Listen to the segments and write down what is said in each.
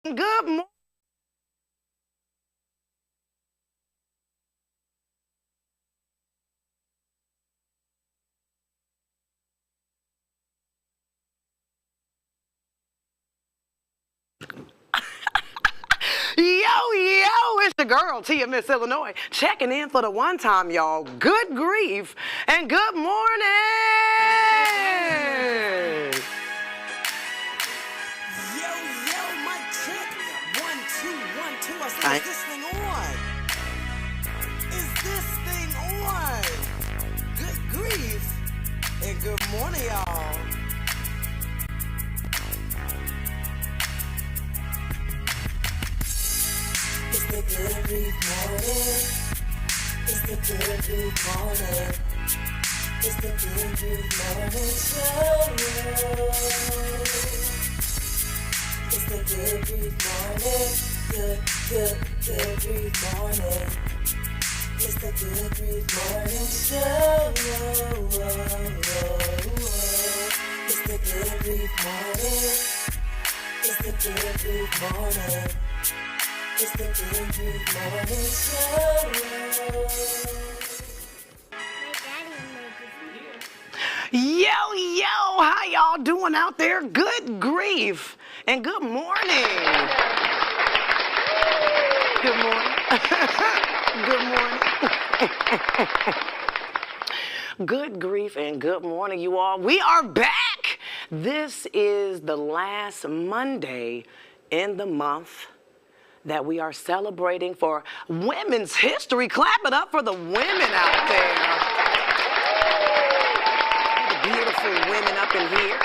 Good morning. Yo, it's the girl, Tia, Miss Illinois, checking in for the one time, y'all. Good grief and good morning. Yo, mic check. 1, 2, 1, 2. I said, is this thing on? Is this thing on? Good grief and good morning, y'all. It's the Good Grief Morning. It's the Good Grief Morning. It's the Good Grief Morning Show. It's the Good Grief Morning. Good Grief Morning. It's the Good Grief Morning Show. It's the Good Grief Morning. It's the Good Grief Morning. It's the Good Grief Morning Show. Yo, how y'all doing out there? Good grief and good morning. Good morning. Good morning. Good grief and good morning, you all. We are back. This is the last Monday in the month that we are celebrating for Women's History. Clap it up for the women out there. The beautiful women up in here.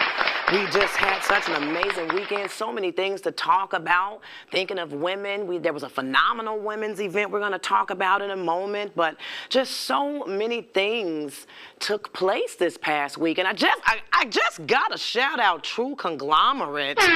We just had such an amazing weekend. So many things to talk about. Thinking of women, there was a phenomenal women's event we're going to talk about in a moment. But just so many things took place this past week. And I just got to shout out True Conglomerate. You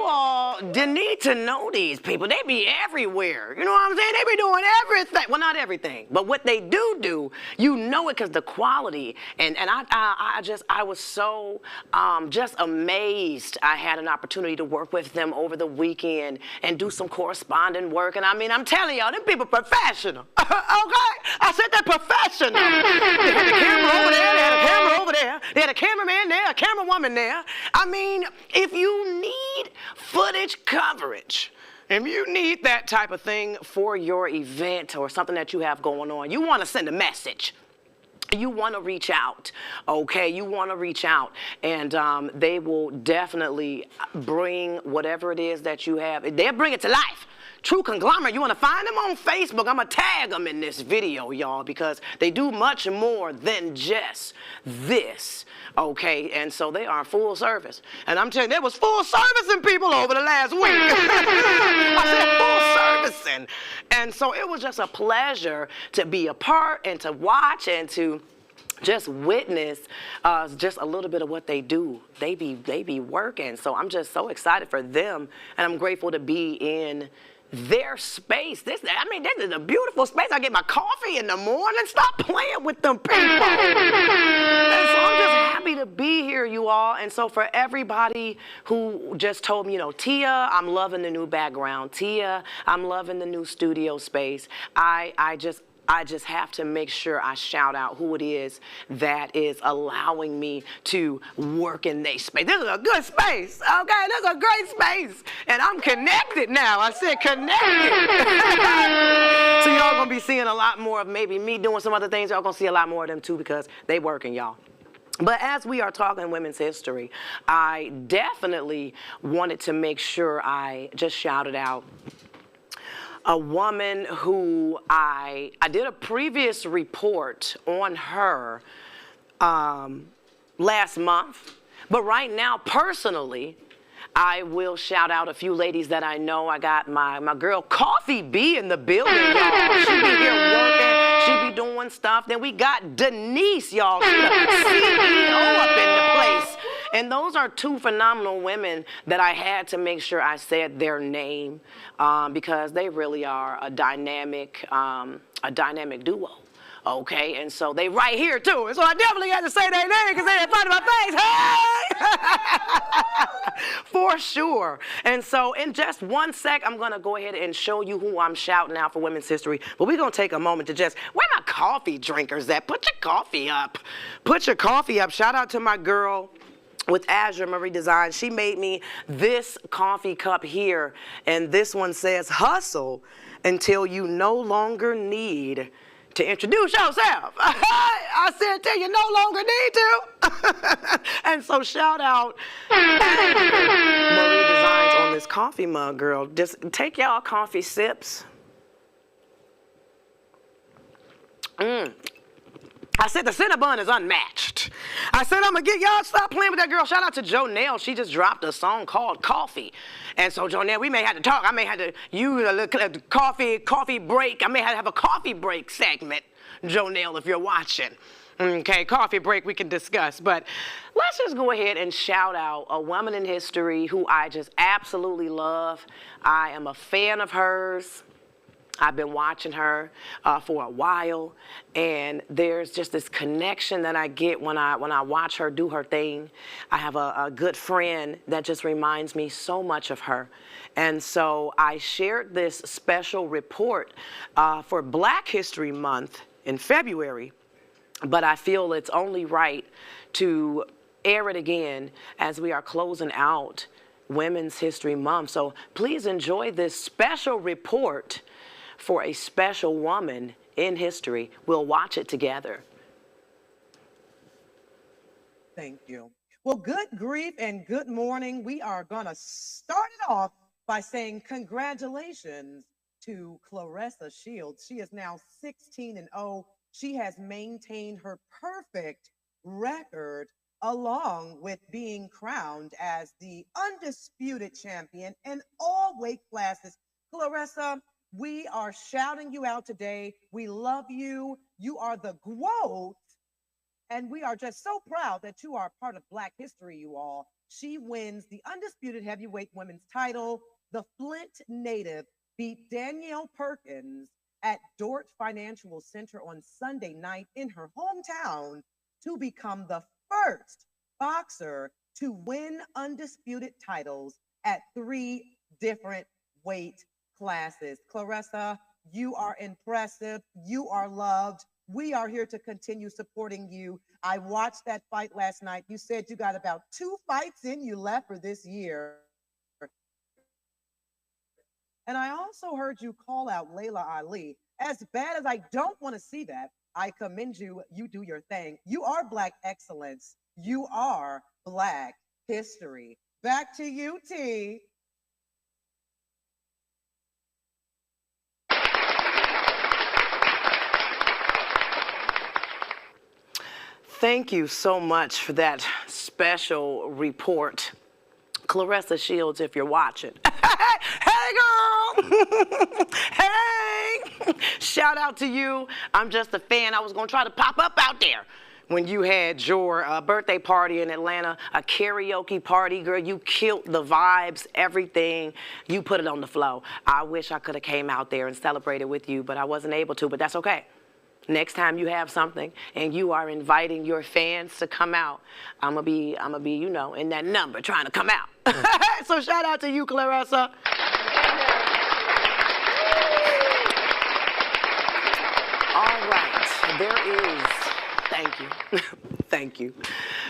all need to know these people. They be everywhere. You know what I'm saying? They be doing everything. Well, not everything, but what they do, you know it because the quality. And I was so just amazed. I had an opportunity to work with them over the weekend and do some corresponding work. And I mean, I'm telling y'all, them people professional. Okay? I said they're professional. They had the camera over there. They had a camera over there. They had a cameraman there, a camerawoman there. I mean, if you need footage coverage, if you need that type of thing for your event or something that you have going on, you want to send a message. You want to reach out, okay? You want to reach out, and they will definitely bring whatever it is that you have. They'll bring it to life. True Conglomerate, you want to find them on Facebook. I'm going to tag them in this video, y'all, because they do much more than just this, okay? And so they are full service. And I'm telling you, there was full servicing people over the last week. I said full servicing. And so it was just a pleasure to be a part and to watch and to just witness just a little bit of what they do. They be working. So I'm just so excited for them, and I'm grateful to be in their space. This is a beautiful space. I get my coffee in the morning. Stop playing with them people. And so I'm just happy to be here, you all. And so for everybody who just told me, you know, Tia, I'm loving the new background. Tia, I'm loving the new studio space. I just have to make sure I shout out who it is that is allowing me to work in their space. This is a good space, okay? This is a great space. And I'm connected now. I said connected. So y'all gonna be seeing a lot more of maybe me doing some other things. Y'all gonna see a lot more of them too because they working, y'all. But as we are talking women's history, I definitely wanted to make sure I just shouted out a woman who I did a previous report on her last month, but right now, personally, I will shout out a few ladies that I know. I got my girl Coffee B in the building, y'all. She be here working. She be doing stuff. Then we got Denise, y'all. She's the CEO up in the place. And those are two phenomenal women that I had to make sure I said their name because they really are a dynamic duo. Okay, and so they right here too. And so I definitely had to say their name because they're in front of my face. Hey! For sure. And so in just one sec, I'm going to go ahead and show you who I'm shouting out for Women's History. But we're going to take a moment to just, where my coffee drinkers at? Put your coffee up. Put your coffee up. Shout out to my girl with Azure Marie Design. She made me this coffee cup here. And this one says, hustle until you no longer need to introduce yourself. I said till you no longer need to. And so shout out Marie Designs on this coffee mug, girl. Just take y'all coffee sips. I said the Cinnabon is unmatched. I said I'm gonna get y'all stop playing with that girl. Shout out to Jonelle. She just dropped a song called Coffee. And so Jonelle, we may have to talk. I may have to use a little coffee break. I may have to have a coffee break segment, Jonelle, if you're watching. Okay, coffee break we can discuss. But let's just go ahead and shout out a woman in history who I just absolutely love. I am a fan of hers. I've been watching her for a while, and there's just this connection that I get when I watch her do her thing. I have a good friend that just reminds me so much of her. And so I shared this special report for Black History Month in February, but I feel it's only right to air it again as we are closing out Women's History Month. So please enjoy this special report for a special woman in history. We'll watch it together. Thank you. Well, good grief and good morning. We are going to start it off by saying congratulations to Claressa Shields. She is now 16-0. She has maintained her perfect record along with being crowned as the undisputed champion in all weight classes. Claressa, we are shouting you out today. We love you. You are the GOAT. And we are just so proud that you are part of Black history, you all. She wins the undisputed heavyweight women's title. The Flint native beat Danielle Perkins at Dort Financial Center on Sunday night in her hometown to become the first boxer to win undisputed titles at 3 different weight classes. Claressa, you are impressive. You are loved. We are here to continue supporting you. I watched that fight last night. You said you got about 2 fights in you left for this year. And I also heard you call out Layla Ali. As bad as I don't want to see that, I commend you. You do your thing. You are Black excellence. You are Black history. Back to you, T. Thank you so much for that special report. Claressa Shields, if you're watching. Hey, girl. Hey. Shout out to you. I'm just a fan. I was going to try to pop up out there when you had your birthday party in Atlanta, a karaoke party, girl. You killed the vibes, everything. You put it on the flow. I wish I could have came out there and celebrated with you, but I wasn't able to, but that's okay. Next time you have something and you are inviting your fans to come out, I'm gonna be, you know, in that number trying to come out. So shout out to you, Claressa. All right, there is, thank you, thank you.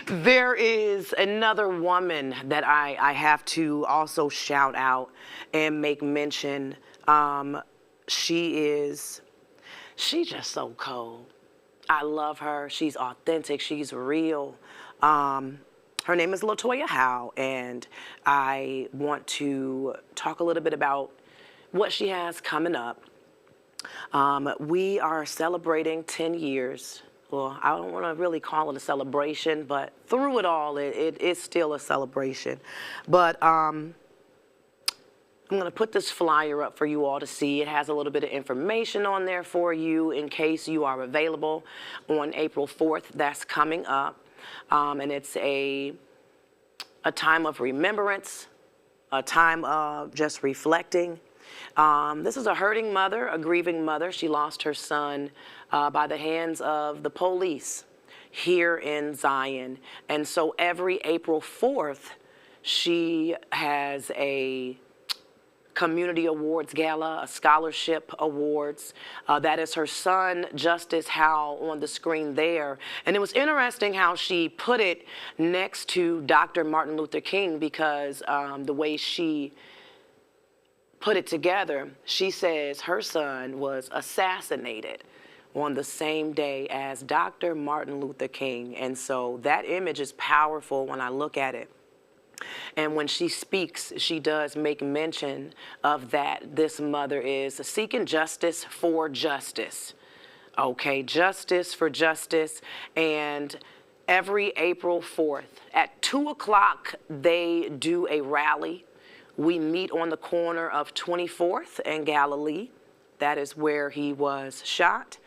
There is another woman that I have to also shout out and make mention. She's just so cold. I love her. She's authentic. She's real. Her name is Latoya Howe, and I want to talk a little bit about what she has coming up. We are celebrating 10 years. Well, I don't want to really call it a celebration, but through it all, it is still a celebration. But I'm going to put this flyer up for you all to see. It has a little bit of information on there for you in case you are available on April 4th. That's coming up. And it's a time of remembrance, a time of just reflecting. This is a hurting mother, a grieving mother. She lost her son by the hands of the police. here in Zion. And so every April 4th, she has a community awards gala, a scholarship awards. That is her son, Justice Howell, on the screen there. And it was interesting how she put it next to Dr. Martin Luther King, because the way she put it together, she says her son was assassinated on the same day as Dr. Martin Luther King. And so that image is powerful when I look at it. And when she speaks, she does make mention of that. This mother is seeking justice for justice. Okay, justice for justice. And every April 4th at 2 o'clock, they do a rally. We meet on the corner of 24th and Galilee. That is where he was shot.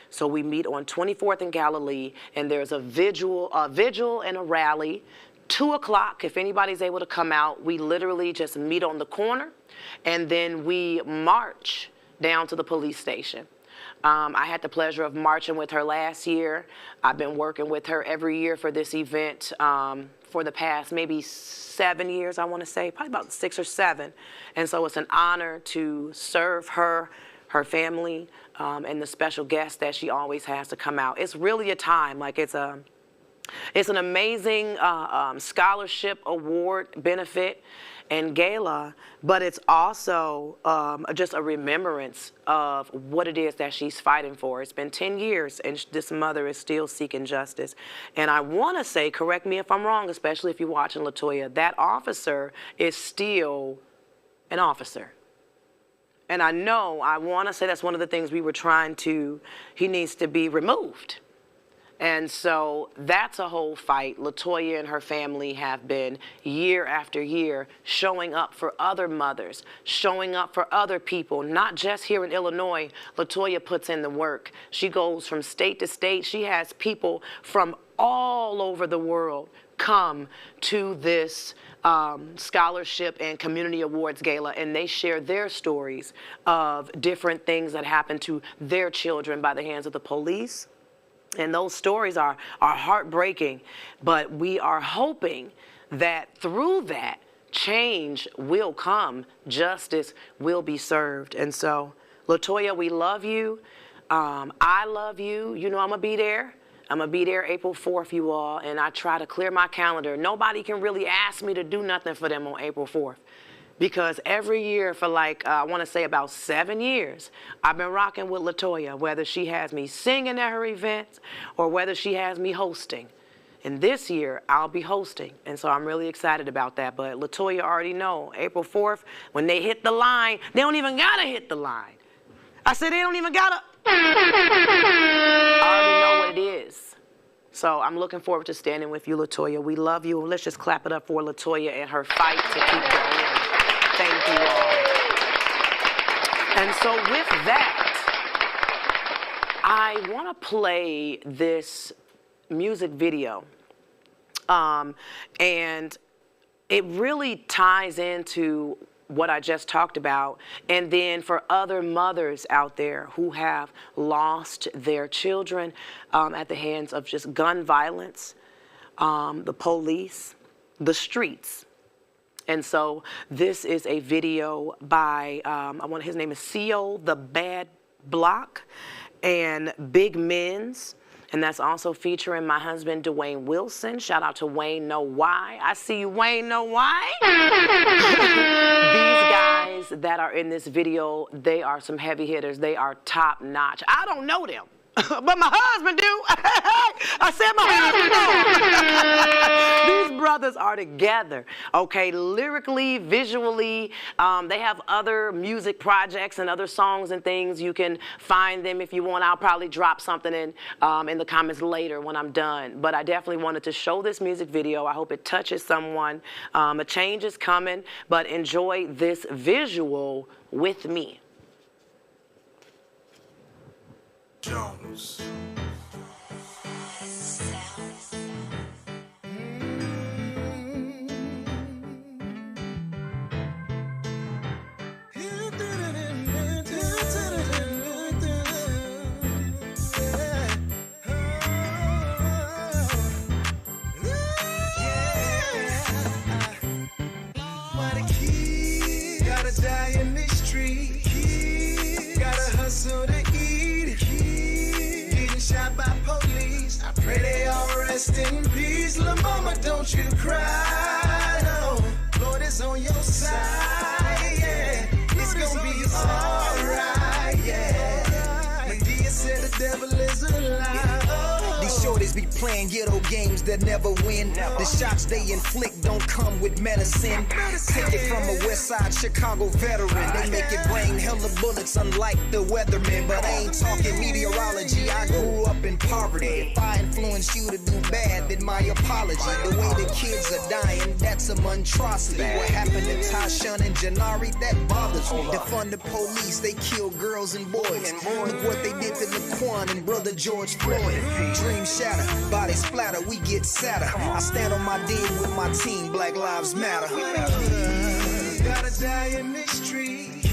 So we meet on 24th and Galilee, and there's a vigil and a rally. 2 o'clock, if anybody's able to come out, we literally just meet on the corner, and then we march down to the police station. I had the pleasure of marching with her last year. I've been working with her every year for this event for the past maybe 7 years, I want to say, probably about 6 or 7. And so it's an honor to serve her, her family, and the special guests that she always has to come out. It's really a time, like it's an amazing scholarship award benefit and gala, but it's also just a remembrance of what it is that she's fighting for. It's been 10 years, and this mother is still seeking justice. And I want to say, correct me if I'm wrong, especially if you're watching, LaToya, that officer is still an officer. And I want to say that's one of the things we were trying to, he needs to be removed. And so that's a whole fight. LaToya and her family have been year after year showing up for other mothers, showing up for other people, not just here in Illinois. LaToya puts in the work. She goes from state to state. She has people from all over the world come to this scholarship and community awards gala, and they share their stories of different things that happened to their children by the hands of the police. And those stories are heartbreaking, but we are hoping that through that, change will come, justice will be served. And so, LaToya, we love you. I love you. You know I'm going to be there. I'm going to be there April 4th, you all, and I try to clear my calendar. Nobody can really ask me to do nothing for them on April 4th. Because every year for I want to say about 7 years, I've been rocking with LaToya, whether she has me singing at her events or whether she has me hosting. And this year, I'll be hosting. And so I'm really excited about that. But LaToya already know, April 4th, when they hit the line, they don't even got to hit the line. I said they don't even got to. I already know what it is. So I'm looking forward to standing with you, LaToya. We love you. Let's just clap it up for LaToya and her fight to keep going. Thank you all. And so with that, I want to play this music video. And it really ties into what I just talked about. And then for other mothers out there who have lost their children at the hands of just gun violence, the police, the streets. And so this is a video by, his name is CO The Bad Block and Big Men's. And that's also featuring my husband, Dwayne Wilson. Shout out to Wayne Know Why. I see you, Wayne Know Why. These guys that are in this video, they are some heavy hitters. They are top notch. I don't know them. But my husband do. I said my husband do. These brothers are together, okay, lyrically, visually. They have other music projects and other songs and things. You can find them if you want. I'll probably drop something in the comments later when I'm done. But I definitely wanted to show this music video. I hope it touches someone. A change is coming, but enjoy this visual with me. Jones. in peace. Lil' mama, don't you cry, no. Lord is on your side, yeah. It's gonna be alright, yeah. Medea said the devil is alive. These shorties be playing ghetto games that never win. The shots they inflict don't come with medicine. Take it from a West Side Chicago veteran. They make it rain hella bullets unlike the weathermen. But I ain't talking meteorology, I grew up in poverty. If I influence you to do bad, then my apology. The way the kids are dying, that's a monstrosity. What happened to Tashawn and Janari, that bothers me. Defund the police, they kill girls and boys. Look what they did to Laquan and brother George Floyd. Dreams shatter, bodies splatter, we get sadder. I stand on my dig with my team, Black Lives Matter. Gotta die in this street.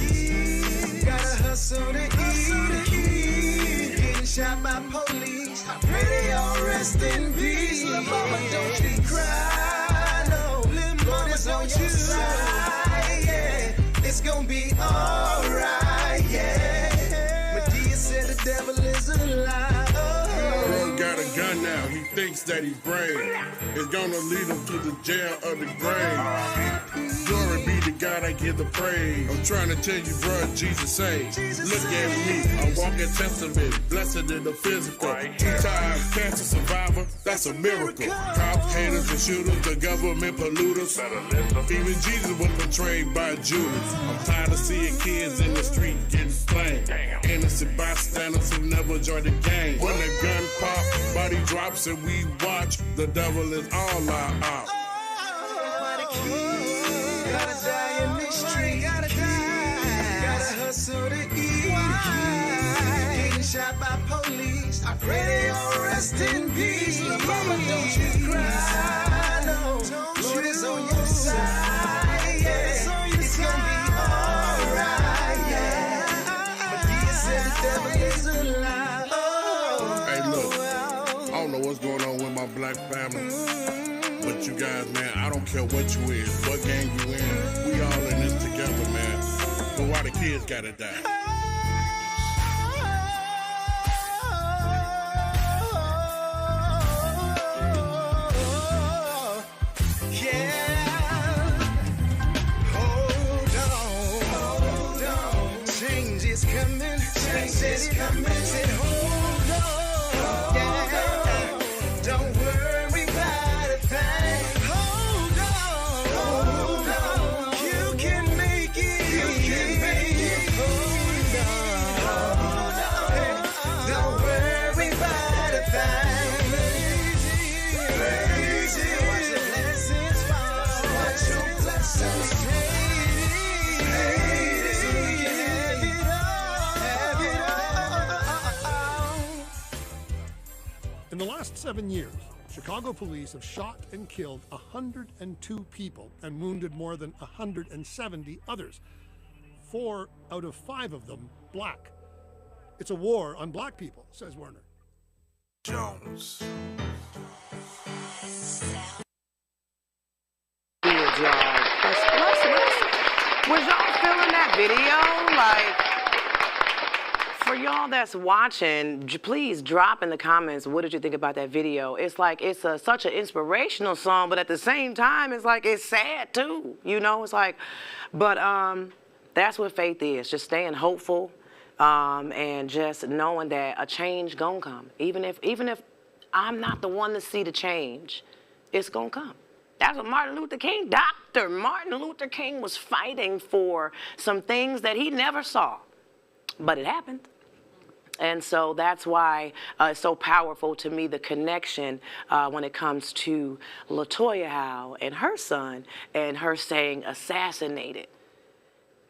Gotta hustle to eat. Getting shot by police. I pray they all rest in peace. Lil' mama, don't you cry, no. Lil' mama's on your side, yeah. It's gonna be alright, yeah. Medea said the devil is alive. Got a gun now, he thinks that he's brave. It's gonna lead him to the jail of the grave. Glory be to God, I give the praise. I'm trying to tell you, bro, Jesus saved. Look at me, I walk in testament, blessed in the physical. 2-time cancer survivor, that's a miracle. Cops, haters, and shooters, the government polluters. Even Jesus was betrayed by Judas. I'm tired of seeing kids in the street getting slain. Innocent bystanders who never joined the gang. When the gun pops, body drops and we watch, the devil is all our op. Gotta die in this street. Gotta hustle to eat. Getting shot by police. I pray they all rest in peace. Lil' mama, don't you cry, no. Lord is on your side, yeah. It's gonna be alright, yeah. Medea said the devil is alive. Hey, look, I don't know what's going on with my black family, but you guys, man, I don't care what you is, what gang you in, we all in this together, man. But why the kids gotta die? Change is coming. Said, hold on. Yeah. Don't worry about a thing. Hold on. You can make it. Hold on. Don't worry about a thing. Crazy. Watch your blessings fall. Watch your blessings fall. In the last 7 years, Chicago police have shot and killed 102 people and wounded more than 170 others. 4 out of 5 of them black. It's a war on black people, says Werner. Jones. Was y'all feeling that video? Like, for y'all that's watching, please drop in the comments, what did you think about that video? It's like, it's such an inspirational song, but at the same time, it's like, it's sad too, you know? It's like, but that's what faith is, just staying hopeful and just knowing that a change gonna come. Even if I'm not the one to see the change, it's gonna come. That's what Martin Luther King, Dr. Martin Luther King was fighting for some things that he never saw, but it happened. And so that's why it's so powerful to me, the connection when it comes to LaToya Howe and her son and her saying assassinated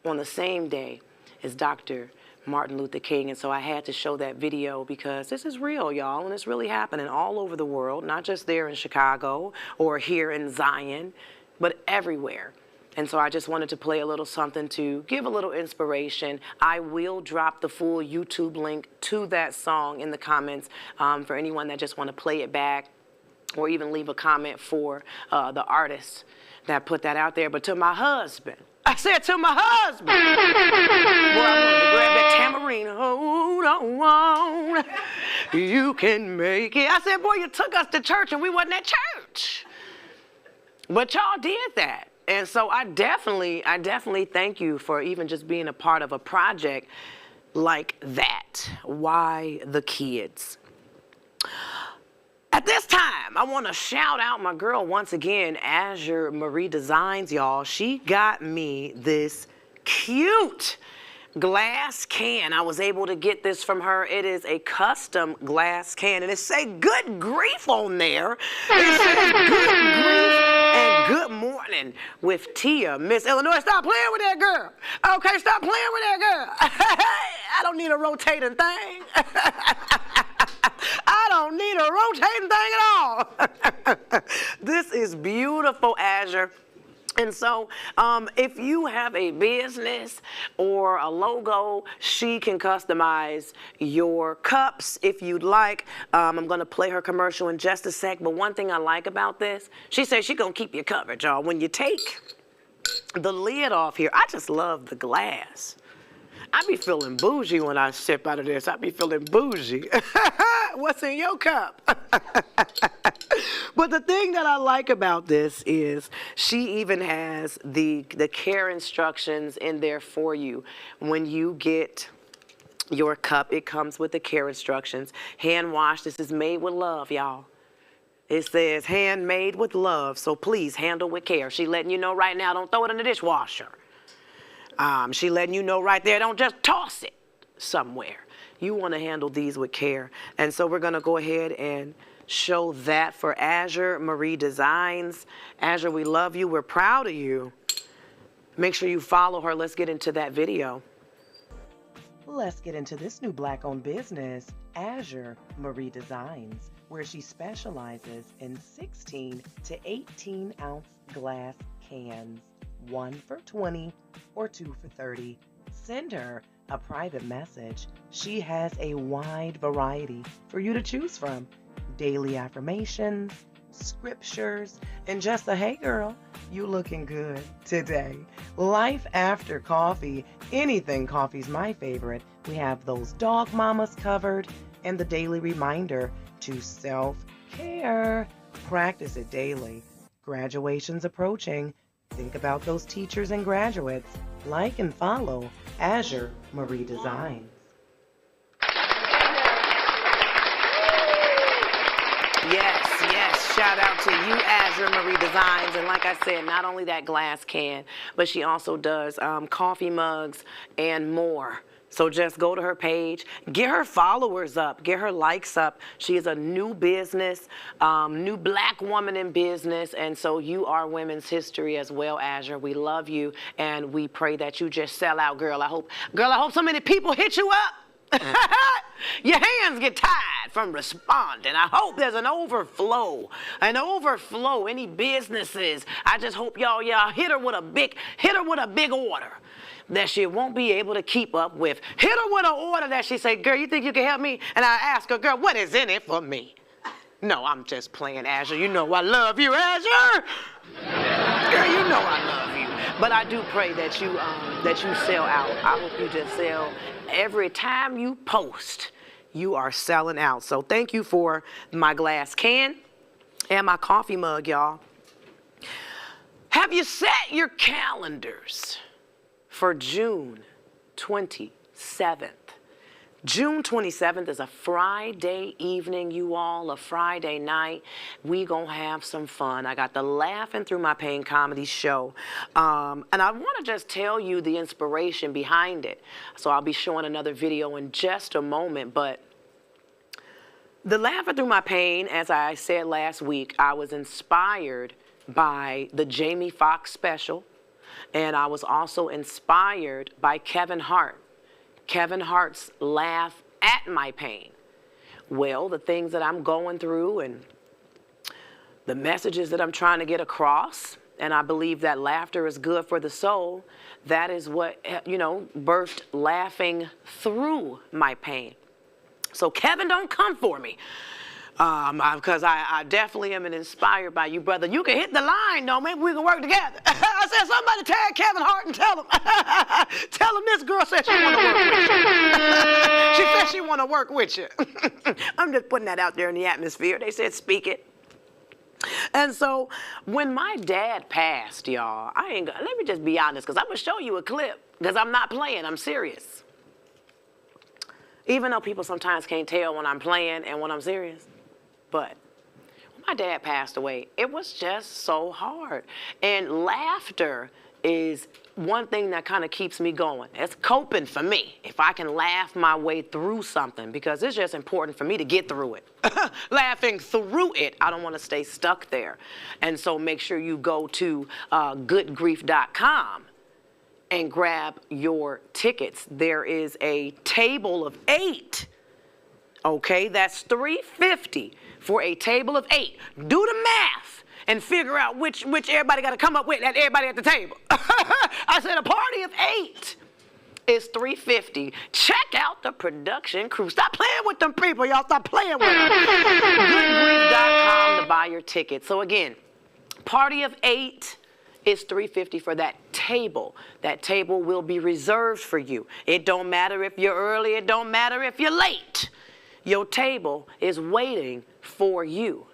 on the same day as Dr. Martin Luther King. And so I had to show that video because this is real, y'all, and it's really happening all over the world, not just there in Chicago or here in Zion, but everywhere. And so I just wanted to play a little something to give a little inspiration. I will drop the full YouTube link to that song in the comments for anyone that just want to play it back or even leave a comment for the artist that put that out there. But to my husband, I said to my husband, boy, I wanted to grab that tambourine. Hold on, you can make it. I said, boy, you took us to church and we wasn't at church. But y'all did that. And so I definitely thank you for even just being a part of a project like that. Why the kids? At this time, I want to shout out my girl once again, Azure Marie Designs, y'all. She got me this cute glass can. I was able to get this from her. It is a custom glass can, and it say "Good Grief" on there. It says "Good Grief and Good Mourning" with Tia. Miss Illinois, stop playing with that girl. Okay, stop playing with that girl. I don't need a rotating thing. I don't need a rotating thing at all. This is beautiful, Azure. And so if you have a business or a logo, she can customize your cups if you'd like. I'm going to play her commercial in just a sec. But one thing I like about this, she says she's going to keep you covered, y'all. When you take the lid off here, I just love the glass. I be feeling bougie when I sip out of this. I be feeling bougie. What's in your cup? But the thing that I like about this is she even has the care instructions in there for you. When you get your cup, it comes with the care instructions. Hand wash. This is made with love, y'all. It says handmade with love, so please handle with care. She letting you know right now, don't throw it in the dishwasher. She letting you know right there, don't just toss it somewhere. You want to handle these with care. And so we're going to go ahead and show that for Azure Marie Designs. Azure, we love you. We're proud of you. Make sure you follow her. Let's get into that video. Let's get into this new Black-owned business, Azure Marie Designs, where she specializes in 16 to 18 ounce glass cans. 1 for 20 or 2 for 30. Send her a private message. She has a wide variety for you to choose from. Daily affirmations, scriptures, and just a hey girl, you looking good today. Life after coffee. Anything coffee's my favorite. We have those dog mamas covered and the daily reminder to self-care. Practice it daily. Graduation's approaching. Think about those teachers and graduates. Like and follow Azure Marie Designs. Yes, shout out to you, Azure Marie Designs. And like I said, not only that glass can, but she also does coffee mugs and more. So just go to her page, get her followers up, get her likes up. She is a new business, new Black woman in business, and so you are women's history as well, Azure. We love you, and we pray that you just sell out, girl. I hope so many people hit you up. Your hands get tired from responding. I hope there's an overflow. Any businesses. I just hope y'all hit her with a big order that she won't be able to keep up with. Hit her with an order that she say, girl, you think you can help me? And I ask her, girl, what is in it for me? No, I'm just playing, Azure. You know I love you, Azure. Girl, you know I love you. But I do pray that you sell out. I hope you just sell. Every time you post, you are selling out. So thank you for my glass can and my coffee mug, y'all. Have you set your calendars for June 27th? June 27th is a Friday evening, you all, a Friday night. We gonna have some fun. I got the Laughing Through My Pain comedy show. And I wanna just tell you the inspiration behind it. So I'll be showing another video in just a moment, but the Laughing Through My Pain, as I said last week, I was inspired by the Jamie Foxx special, and I was also inspired by Kevin Hart. Kevin Hart's Laugh at My Pain. Well, the things that I'm going through and the messages that I'm trying to get across, and I believe that laughter is good for the soul, that is what, birthed Laughing Through My Pain. So Kevin, don't come for me. Because I definitely am inspired by you, brother. You can hit the line, though. Maybe we can work together. I said, somebody tag Kevin Hart and tell him. Tell him this girl said she want to work with you. She said she want to work with you. I'm just putting that out there in the atmosphere. They said, speak it. And so when my dad passed, y'all, let me just be honest, because I'm going to show you a clip, because I'm not playing. I'm serious. Even though people sometimes can't tell when I'm playing and when I'm serious. But when my dad passed away, it was just so hard. And laughter is one thing that kind of keeps me going. It's coping for me. If I can laugh my way through something, because it's just important for me to get through it. Laughing through it, I don't want to stay stuck there. And so make sure you go to GUDGrief.com and grab your tickets. There is a table of 8. Okay, that's $350 for a table of 8. Do the math and figure out which everybody got to come up with at everybody at the table. I said a party of 8 is $350. Check out the production crew. Stop playing with them people, y'all. Stop playing with them. GUDGrief.com to buy your tickets. So again, party of 8 is $350 for that table. That table will be reserved for you. It don't matter if you're early. It don't matter if you're late. Your table is waiting for you.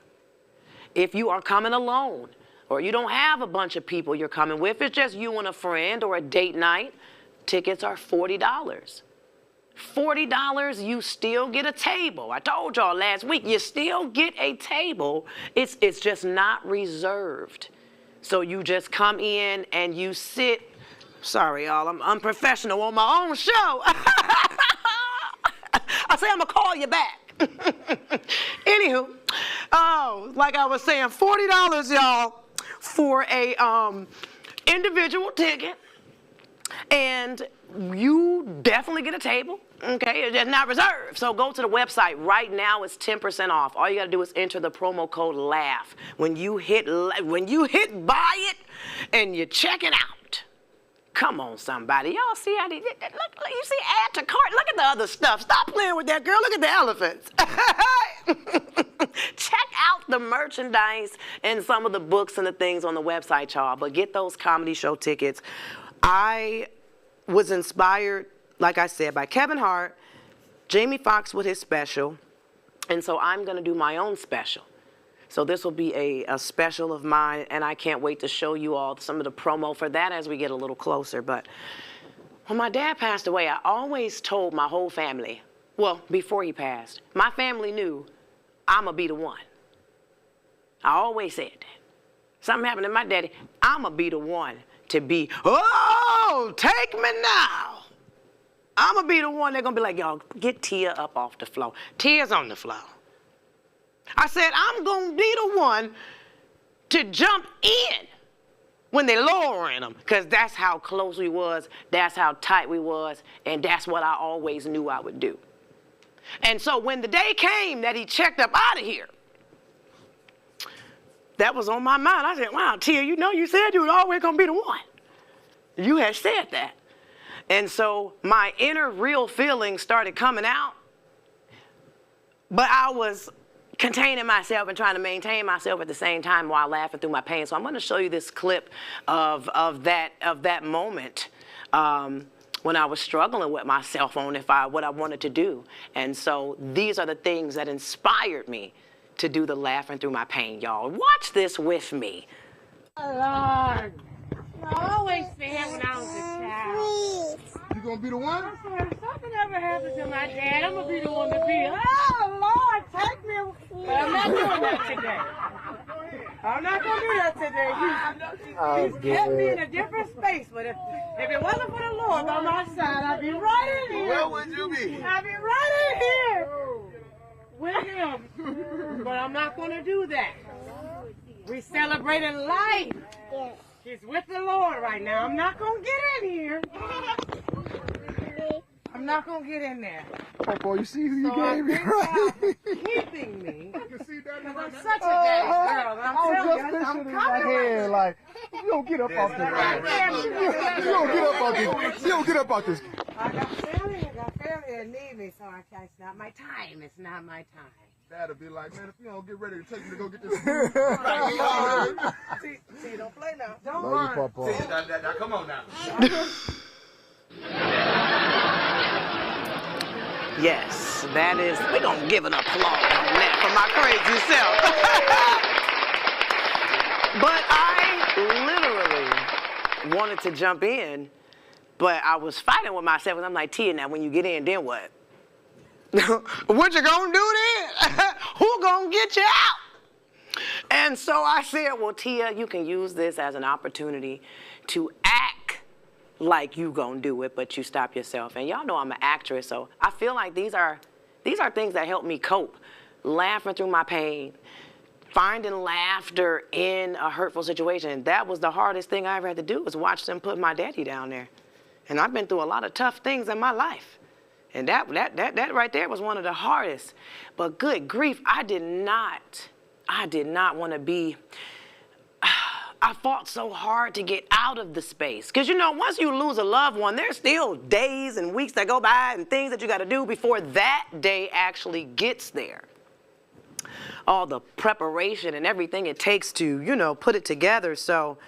If you are coming alone, or you don't have a bunch of people you're coming with, it's just you and a friend or a date night, tickets are $40. $40, you still get a table. I told y'all last week, you still get a table. It's just not reserved. So you just come in and you sit. Sorry, y'all, I'm unprofessional on my own show. I say I'm gonna call you back. Anywho, like I was saying, $40, y'all, for a individual ticket, and you definitely get a table. Okay, it's not reserved. So go to the website right now. It's 10% off. All you got to do is enter the promo code LAUGH. When you hit buy it and you check it out. Come on, somebody. Y'all see how they did that? Look, you see add to cart. Look at the other stuff. Stop playing with that, girl. Look at the elephants. Check out the merchandise and some of the books and the things on the website, y'all. But get those comedy show tickets. I was inspired, like I said, by Kevin Hart, Jamie Foxx with his special, and so I'm going to do my own special. So this will be a special of mine, and I can't wait to show you all some of the promo for that as we get a little closer. But when my dad passed away, I always told my whole family, well, before he passed, my family knew I'm going to be the one. I always said that. Something happened to my daddy, I'm going to be the one to be, oh, take me now. I'm going to be the one that's going to be like, y'all, get Tia up off the floor. Tia's on the floor. I said, I'm going to be the one to jump in when they're lowering them, because that's how close we was, that's how tight we was, and that's what I always knew I would do. And so when the day came that he checked up out of here, that was on my mind. I said, wow, Tia, you know you said you was always going to be the one. You had said that. And so my inner real feelings started coming out, but I was containing myself and trying to maintain myself at the same time while laughing through my pain. So I'm going to show you this clip of that moment when I was struggling with myself on what I wanted to do. And so these are the things that inspired me to do the laughing through my pain, y'all. Watch this with me. Lord, I always said when I was a child. You gonna be the one? I swear, if something ever happens to my dad, I'm gonna be the one to be. Oh Lord, take me. But I'm not doing that today. I'm not gonna do that today. He's kept me in a different space. But if it wasn't for the Lord by my side, I'd be right in here. Where would you be? I'd be right in here with him. But I'm not gonna do that. We're celebrating life. He's with the Lord right now. I'm not going to get in here. I'm not going to get in there. Oh, boy, you see who you So gave me, I right? thank God for keeping me. can see that Because I'm such a daddy's girl. And I'm telling you, I'm coming right like, you don't get up off this. You don't get up off this. You don't get up off this. I got family that need me, so it's not my time. It's not my time. Dad'll be like, man, if you don't get ready to take me to go get this See, don't play now. Don't worry. See, now, come on now. Yes, that is. We're going to give an applause on that for my crazy self. But I literally wanted to jump in, but I was fighting with myself, and I'm like, Tia, now when you get in, then what? What you gonna do then? Who gonna get you out? And so I said, well, Tia, you can use this as an opportunity to act like you gonna do it, but you stop yourself. And y'all know I'm an actress, so I feel like these are things that help me cope. Laughing through my pain, finding laughter in a hurtful situation. That was the hardest thing I ever had to do, was watch them put my daddy down there. And I've been through a lot of tough things in my life. And that right there was one of the hardest. But good grief, I did not want to be, I fought so hard to get out of the space. Because, you know, once you lose a loved one, there's still days and weeks that go by and things that you got to do before that day actually gets there. All the preparation and everything it takes to, you know, put it together. So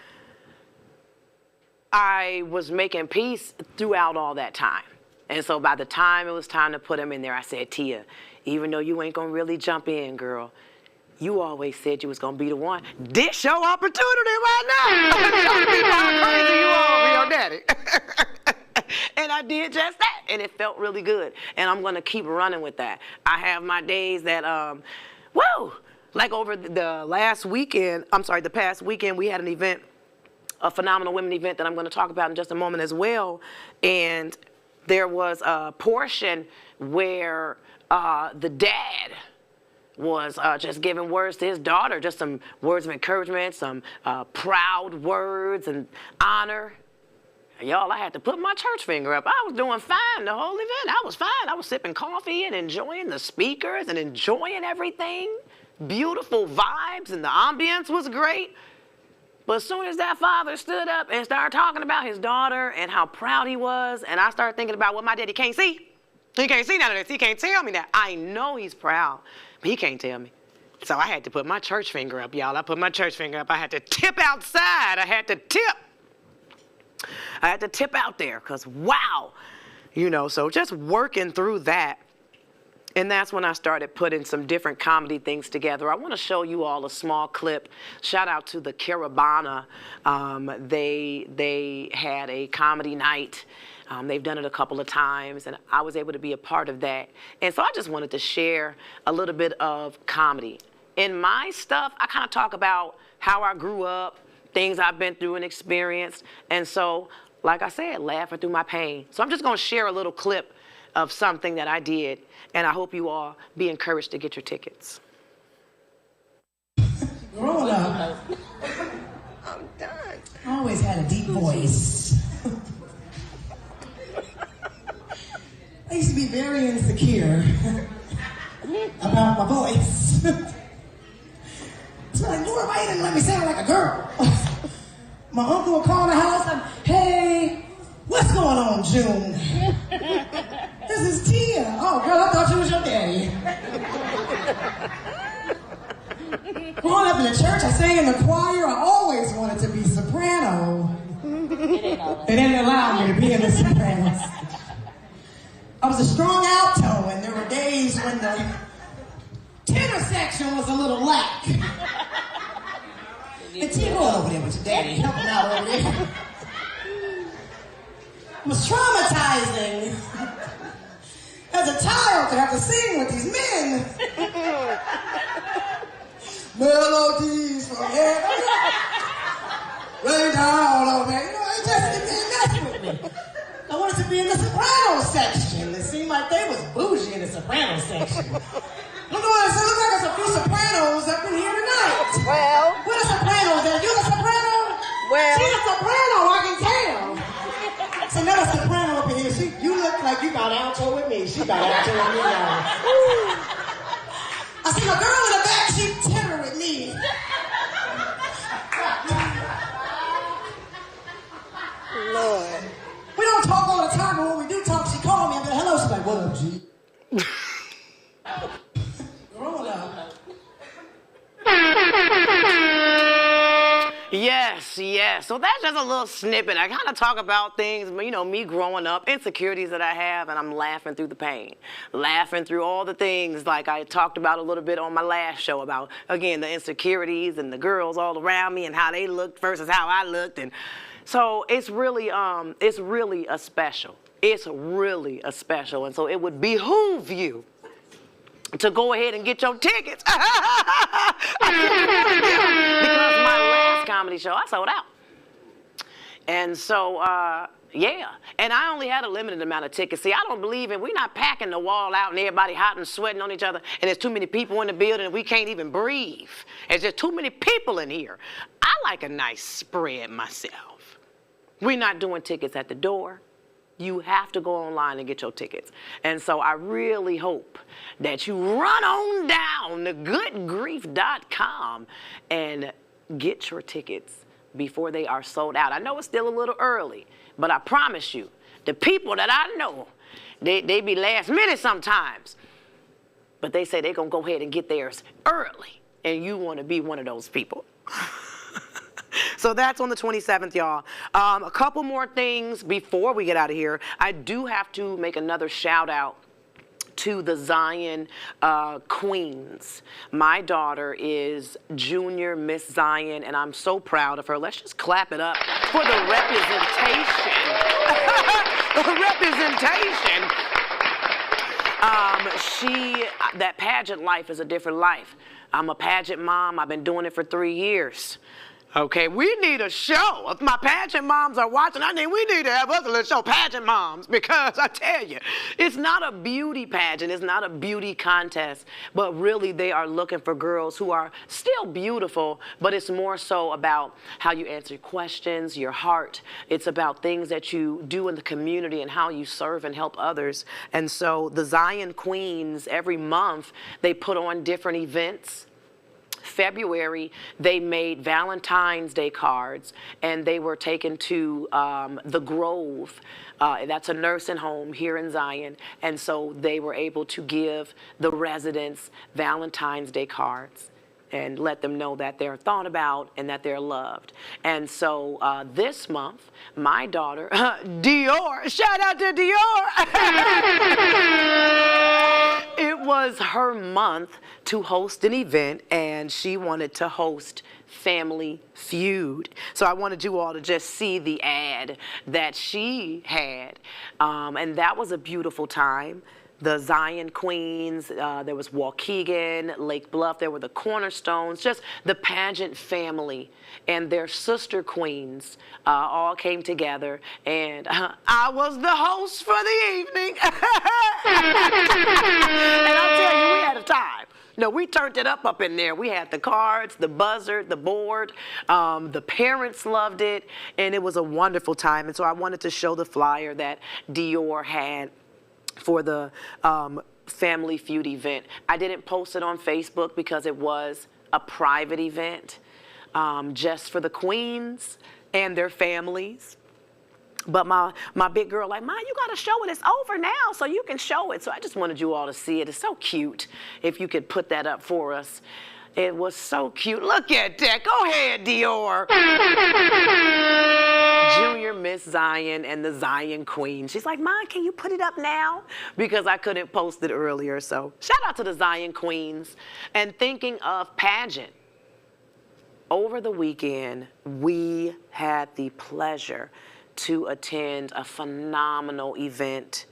I was making peace throughout all that time. And so by the time it was time to put him in there, I said, Tia, even though you ain't going to really jump in, girl, you always said you was going to be the one. This your opportunity right now. Show people how crazy you are over your daddy. And I did just that, and it felt really good. And I'm going to keep running with that. I have my days that, like over the past weekend, we had an event, a Phenomenal Women event that I'm going to talk about in just a moment as well. And there was a portion where the dad was just giving words to his daughter, just some words of encouragement, some proud words and honor. Y'all, I had to put my church finger up. I was doing fine the whole event. I was fine. I was sipping coffee and enjoying the speakers and enjoying everything. Beautiful vibes, and the ambience was great. But as soon as that father stood up and started talking about his daughter and how proud he was, and I started thinking about what my daddy can't see. He can't see none of this. He can't tell me that. I know he's proud, but he can't tell me. So I had to put my church finger up, y'all. I put my church finger up. I had to tip outside. I had to tip out there because, wow. You know, so just working through that. And that's when I started putting some different comedy things together. I want to show you all a small clip. Shout out to the Caravana. They had a comedy night. They've done it a couple of times, and I was able to be a part of that. And so I just wanted to share a little bit of comedy. In my stuff, I kind of talk about how I grew up, things I've been through and experienced. And so, like I said, laughing through my pain. So I'm just going to share a little clip of something that I did, and I hope you all be encouraged to get your tickets. Growing up, I'm done. I always had a deep voice. I used to be very insecure about my voice. So like, Lord, why you didn't let me sound like a girl? My uncle would call the house and, hey, what's going on, June? This is Tia. Oh, girl, I thought you was your daddy. Growing up in the church, I sang in the choir. I always wanted to be soprano. They didn't allow me to be in the sopranos. I was a strong alto, and there were days when the tenor section was a little lack. And Tia, go over there with your daddy. Help him out over there. It was traumatizing as a child to have to sing with these men. Melodies from heaven rain down on me. You know, it just didn't mess with me. I wanted to be in the soprano section. It seemed like they was bougie in the soprano section. Look like there's a few sopranos up in here tonight. Well. Where the sopranos at? You the soprano? Well. She's a soprano, I can tell. So another soprano up in here. You look like you got alto with me. She got alto with me now. I see a girl in the back, she tenor with me. Lord. We don't talk all the time, but when we do talk, she called me and be like, hello. She's like, what up, G? Growing Yes, yes. So that's just a little snippet. I kind of talk about things, you know, me growing up, insecurities that I have, and I'm laughing through the pain. Laughing through all the things like I talked about a little bit on my last show about, again, the insecurities and the girls all around me and how they looked versus how I looked. And so it's really a special. It's really a special. And so it would behoove you to go ahead and get your tickets. Because my last comedy show, I sold out. And so, yeah. And I only had a limited amount of tickets. See, I don't believe in, we're not packing the wall out and everybody hot and sweating on each other and there's too many people in the building and we can't even breathe. There's just too many people in here. I like a nice spread myself. We're not doing tickets at the door. You have to go online and get your tickets. And so I really hope that you run on down to goodgrief.com and get your tickets before they are sold out. I know it's still a little early, but I promise you, the people that I know, they be last minute sometimes, but they say they're going to go ahead and get theirs early, and you want to be one of those people. So that's on the 27th, y'all. A couple more things before we get out of here. I do have to make another shout out to the Zion Queens. My daughter is Junior Miss Zion, and I'm so proud of her. Let's just clap it up for the representation. Representation. That pageant life is a different life. I'm a pageant mom. I've been doing it for 3 years. Okay, we need a show. If my pageant moms are watching, I mean, we need to have us a little show, pageant moms, because I tell you, it's not a beauty pageant, it's not a beauty contest, but really they are looking for girls who are still beautiful, but it's more so about how you answer questions, your heart. It's about things that you do in the community and how you serve and help others. And so the Zion Queens, every month, they put on different events. February, they made Valentine's Day cards, and they were taken to the Grove. That's a nursing home here in Zion, and so they were able to give the residents Valentine's Day cards and let them know that they're thought about and that they're loved. And so this month, my daughter, Dior, shout out to Dior. It was her month to host an event, and she wanted to host Family Feud. So I wanted you all to just see the ad that she had, and that was a beautiful time. The Zion Queens, there was Waukegan, Lake Bluff, there were the Cornerstones, just the pageant family and their sister queens all came together, and I was the host for the evening. And I'll tell you, we had a time. No, we turned it up in there. We had the cards, the buzzer, the board. The parents loved it, and it was a wonderful time. And so I wanted to show the flyer that Dior had for the Family Feud event. I didn't post it on Facebook because it was a private event just for the queens and their families. But my big girl like, Ma, you gotta show it. It's over now, so you can show it. So I just wanted you all to see it. It's so cute. If you could put that up for us. It was so cute. Look at that. Go ahead, Dior. Junior Miss Zion and the Zion Queen. She's like, Ma, can you put it up now? Because I couldn't post it earlier. So shout out to the Zion Queens. And thinking of pageant, over the weekend, we had the pleasure to attend a phenomenal event.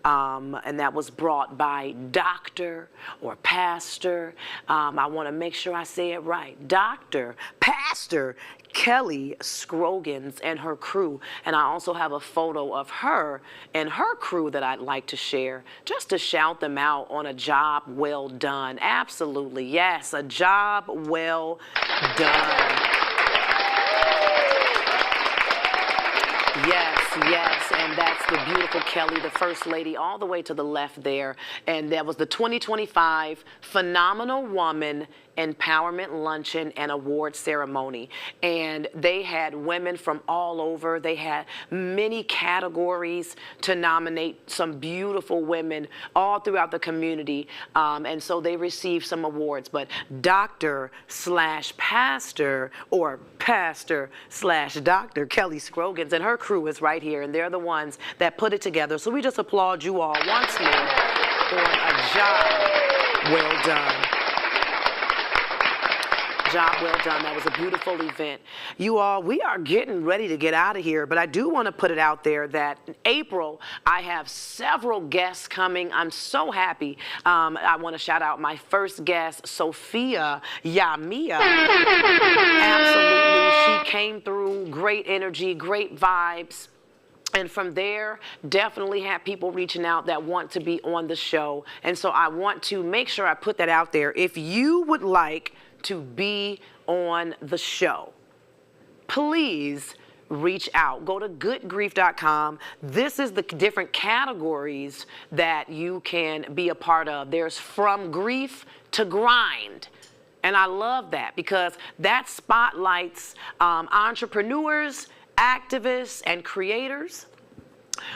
And that was brought by Dr. or Pastor, I want to make sure I say it right, Dr. Pastor Kelly Scroggins and her crew. And I also have a photo of her and her crew that I'd like to share, just to shout them out on a job well done. Absolutely, yes, a job well done. Yes, yes, and that's the beautiful Kelly, the First Lady, all the way to the left there. And that was the 2025 Phenomenal Woman empowerment luncheon and award ceremony. And they had women from all over. They had many categories to nominate some beautiful women all throughout the community. And so they received some awards. But Dr./Pastor or Pastor/Dr. Kelly Scroggins and her crew is right here, and they're the ones that put it together. So we just applaud you all once more on a job well done. Job well done. That was a beautiful event. You all, we are getting ready to get out of here, but I do want to put it out there that in April, I have several guests coming. I'm so happy. I want to shout out my first guest, Sophia Yamia. Absolutely. She came through, great energy, great vibes. And from there, definitely have people reaching out that want to be on the show. And so I want to make sure I put that out there. If you would like to be on the show, please reach out. Go to goodgrief.com. This is the different categories that you can be a part of. There's from grief to grind. And I love that because that spotlights entrepreneurs, activists, and creators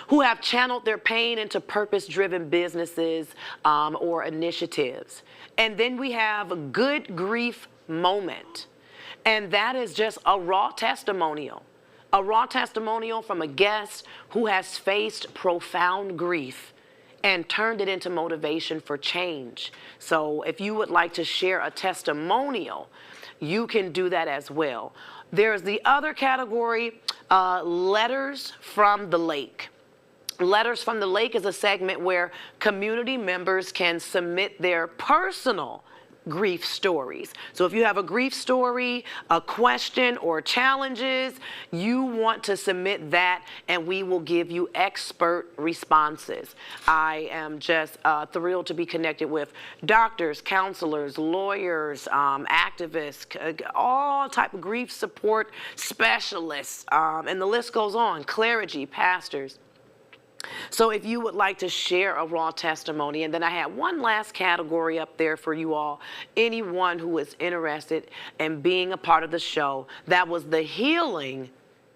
who have channeled their pain into purpose-driven businesses or initiatives. And then we have a good grief moment. And that is just a raw testimonial from a guest who has faced profound grief and turned it into motivation for change. So if you would like to share a testimonial, you can do that as well. There's the other category, Letters from the Lake. Letters from the Lake is a segment where community members can submit their personal grief stories. So if you have a grief story, a question, or challenges, you want to submit that and we will give you expert responses. I am just thrilled to be connected with doctors, counselors, lawyers, activists, all type of grief support specialists, and the list goes on, clergy, pastors. So if you would like to share a raw testimony, and then I had one last category up there for you all, anyone who is interested in being a part of the show, that was the Healing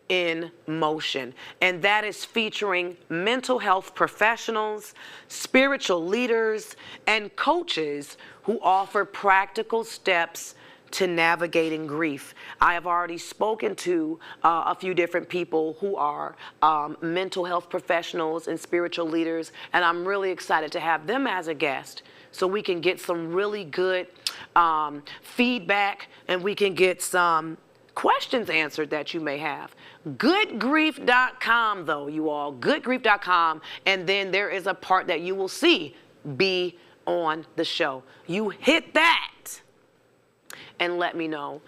in Motion. And that is featuring mental health professionals, spiritual leaders, and coaches who offer practical steps to navigating grief. I have already spoken to a few different people who are mental health professionals and spiritual leaders, and I'm really excited to have them as a guest so we can get some really good feedback and we can get some questions answered that you may have. GUDgrief.com though, you all, GUDgrief.com, and then there is a part that you will see, be on the show. You hit that and let me know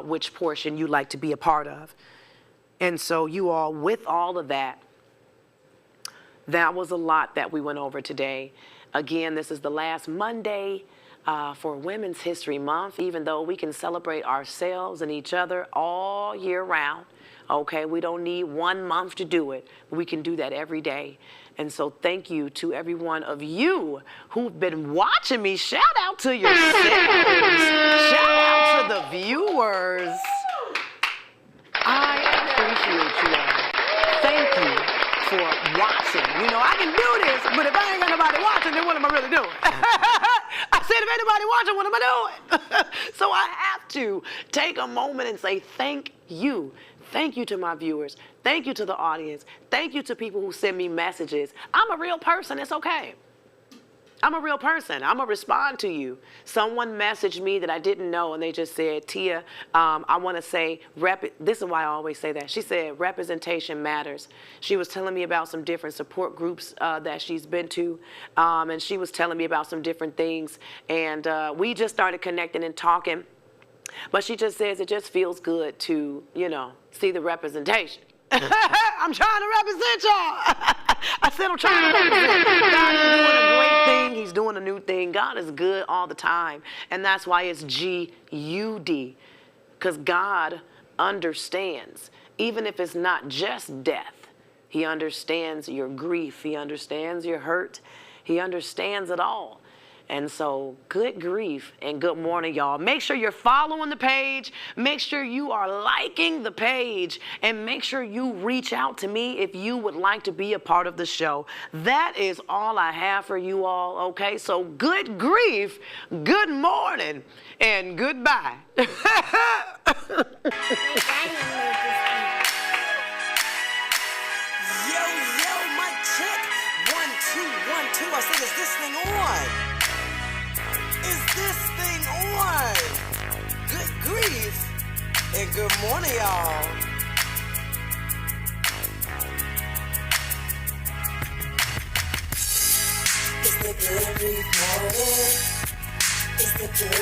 which portion you'd like to be a part of. And so you all, with all of that, that was a lot that we went over today. Again, this is the last Monday for Women's History Month, even though we can celebrate ourselves and each other all year round. Okay, we don't need 1 month to do it. We can do that every day. And so thank you to every one of you who've been watching me. Shout out to yourselves. Shout out to the viewers. I appreciate you all. Thank you for watching. You know, I can do this, but if I ain't got nobody watching, then what am I really doing? I said, if anybody watching, what am I doing? So I have to take a moment and say thank you. Thank you to my viewers. Thank you to the audience. Thank you to people who send me messages. I'm a real person. It's okay. I'm a real person. I'm going to respond to you. Someone messaged me that I didn't know, and they just said, Tia, I want to say, this is why I always say that. She said, representation matters. She was telling me about some different support groups that she's been to, and she was telling me about some different things, and we just started connecting and talking. But she just says it just feels good to, you know, see the representation. I'm trying to represent y'all. I said I'm trying to represent. God is doing a great thing. He's doing a new thing. God is good all the time. And that's why it's GUD. Because God understands. Even if it's not just death, He understands your grief. He understands your hurt. He understands it all. And so, good grief and good morning, y'all. Make sure you're following the page. Make sure you are liking the page. And make sure you reach out to me if you would like to be a part of the show. That is all I have for you all, okay? So, good grief, good morning, and goodbye. Yo, my check. 1, 2, 1, 2. I said, is this thing on? Is this thing on? Good grief and good morning, y'all. It's the Good Grief Morning. It's the Good